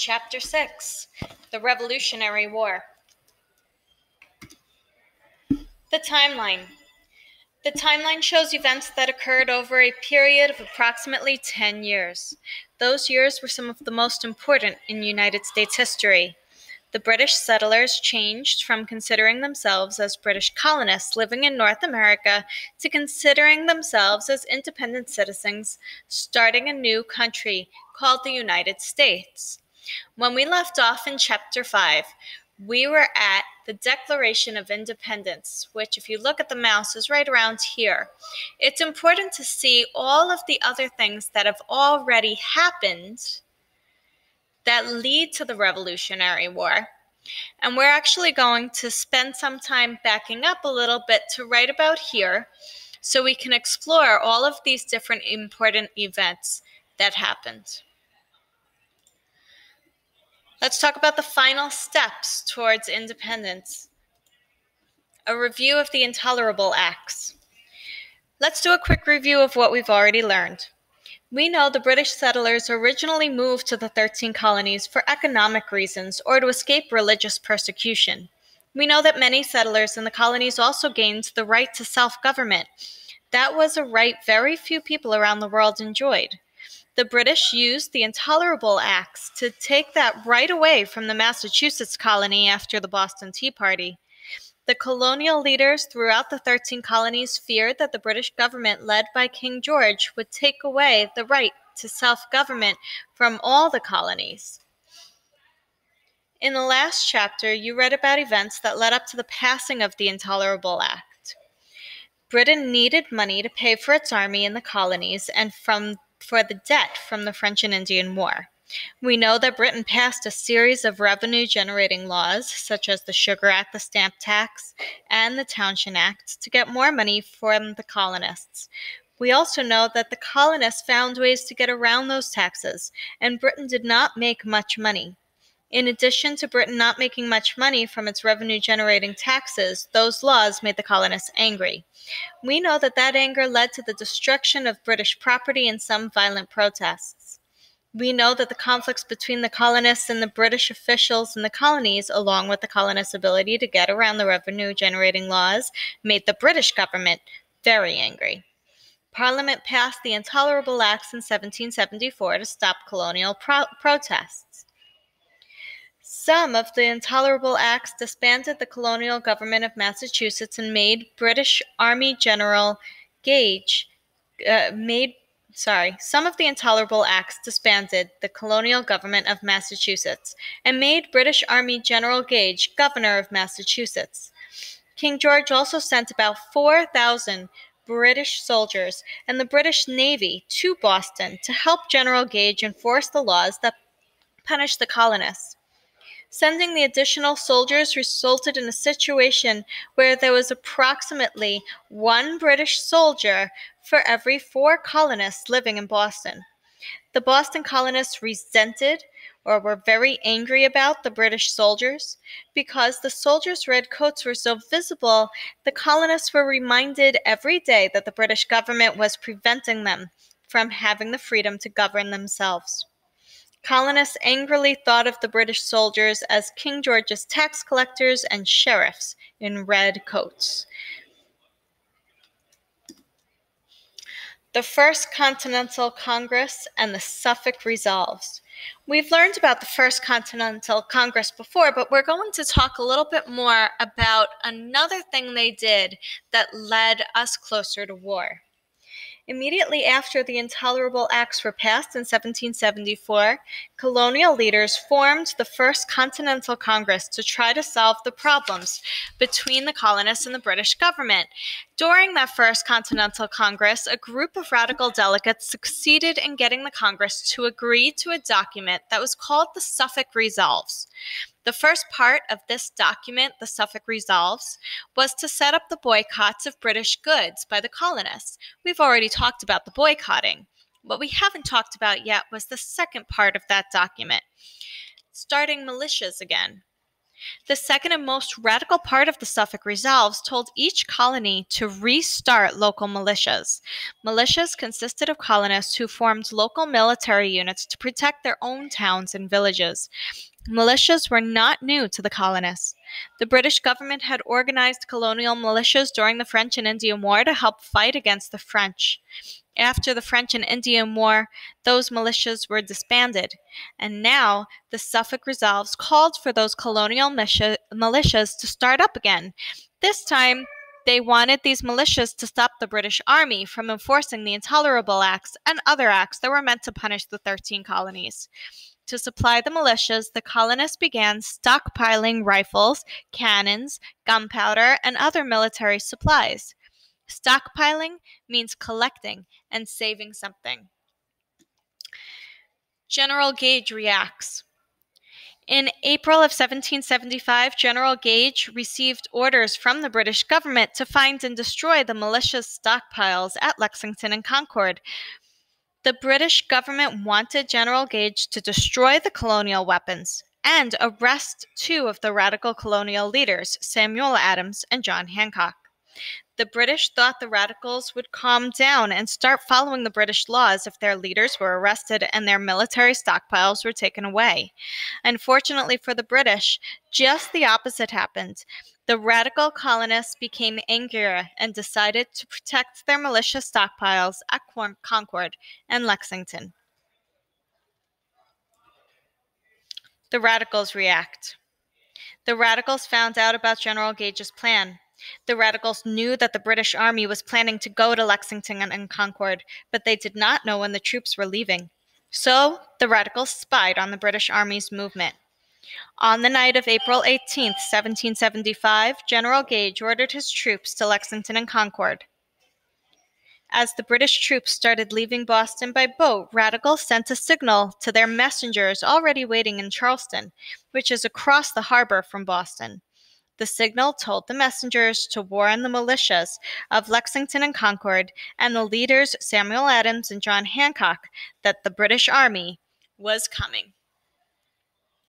Chapter 6, The Revolutionary War. The timeline. The timeline shows events that occurred over a period of approximately 10 years. Those years were some of the most important in United States history. The British settlers changed from considering themselves as British colonists living in North America to considering themselves as independent citizens starting a new country called the United States. When we left off in Chapter 5, we were at the Declaration of Independence, which, if you look at the mouse, is right around here. It's important to see all of the other things that have already happened that lead to the Revolutionary War. And we're actually going to spend some time backing up a little bit to right about here so we can explore all of these different important events that happened. Let's talk about the final steps towards independence. A review of the Intolerable Acts. Let's do a quick review of what we've already learned. We know the British settlers originally moved to the 13 colonies for economic reasons or to escape religious persecution. We know that many settlers in the colonies also gained the right to self-government. That was a right very few people around the world enjoyed. The British used the Intolerable Acts to take that right away from the Massachusetts colony after the Boston Tea Party. The colonial leaders throughout the 13 colonies feared that the British government led by King George would take away the right to self-government from all the colonies. In the last chapter, you read about events that led up to the passing of the Intolerable Act. Britain needed money to pay for its army in the colonies and for the debt from the French and Indian War. We know that Britain passed a series of revenue-generating laws, such as the Sugar Act, the Stamp Tax, and the Townshend Act, to get more money from the colonists. We also know that the colonists found ways to get around those taxes, and Britain did not make much money. In addition to Britain not making much money from its revenue-generating taxes, those laws made the colonists angry. We know that that anger led to the destruction of British property and some violent protests. We know that the conflicts between the colonists and the British officials in the colonies, along with the colonists' ability to get around the revenue-generating laws, made the British government very angry. Parliament passed the Intolerable Acts in 1774 to stop colonial protests. Some of the Intolerable Acts disbanded the colonial government of Massachusetts and made Some of the Intolerable Acts disbanded the colonial government of Massachusetts and made British Army General Gage governor of Massachusetts. King George also sent about 4,000 British soldiers and the British Navy to Boston to help General Gage enforce the laws that punished the colonists. Sending the additional soldiers resulted in a situation where there was approximately 1 British soldier for every 4 colonists living in Boston. The Boston colonists resented or were very angry about the British soldiers. Because the soldiers' red coats were so visible, the colonists were reminded every day that the British government was preventing them from having the freedom to govern themselves. Colonists angrily thought of the British soldiers as King George's tax collectors and sheriffs in red coats. The First Continental Congress and the Suffolk Resolves. We've learned about the First Continental Congress before, but we're going to talk a little bit more about another thing they did that led us closer to war. Immediately after the Intolerable Acts were passed in 1774, colonial leaders formed the First Continental Congress to try to solve the problems between the colonists and the British government. During that First Continental Congress, a group of radical delegates succeeded in getting the Congress to agree to a document that was called the Suffolk Resolves. The first part of this document, the Suffolk Resolves, was to set up the boycotts of British goods by the colonists. We've already talked about the boycotting. What we haven't talked about yet was the second part of that document, starting militias again. The second and most radical part of the Suffolk Resolves told each colony to restart local militias. Militias consisted of colonists who formed local military units to protect their own towns and villages. Militias were not new to the colonists. The British government had organized colonial militias during the French and Indian War to help fight against the French. After the French and Indian War, those militias were disbanded, and now the Suffolk Resolves called for those colonial militias to start up again. This time, they wanted these militias to stop the British Army from enforcing the Intolerable Acts and other acts that were meant to punish the 13 colonies. To supply the militias, the colonists began stockpiling rifles, cannons, gunpowder, and other military supplies. Stockpiling means collecting and saving something. General Gage reacts. In April of 1775, General Gage received orders from the British government to find and destroy the militia's stockpiles at Lexington and Concord. The British government wanted General Gage to destroy the colonial weapons and arrest 2 of the radical colonial leaders, Samuel Adams and John Hancock. The British thought the radicals would calm down and start following the British laws if their leaders were arrested and their military stockpiles were taken away. Unfortunately for the British, just the opposite happened. The radical colonists became angrier and decided to protect their militia stockpiles at Concord and Lexington. The radicals react. The radicals found out about General Gage's plan. The radicals knew that the British Army was planning to go to Lexington and Concord, but they did not know when the troops were leaving. So, the radicals spied on the British Army's movement. On the night of April 18, 1775, General Gage ordered his troops to Lexington and Concord. As the British troops started leaving Boston by boat, radicals sent a signal to their messengers already waiting in Charleston, which is across the harbor from Boston. The signal told the messengers to warn the militias of Lexington and Concord and the leaders Samuel Adams and John Hancock that the British Army was coming.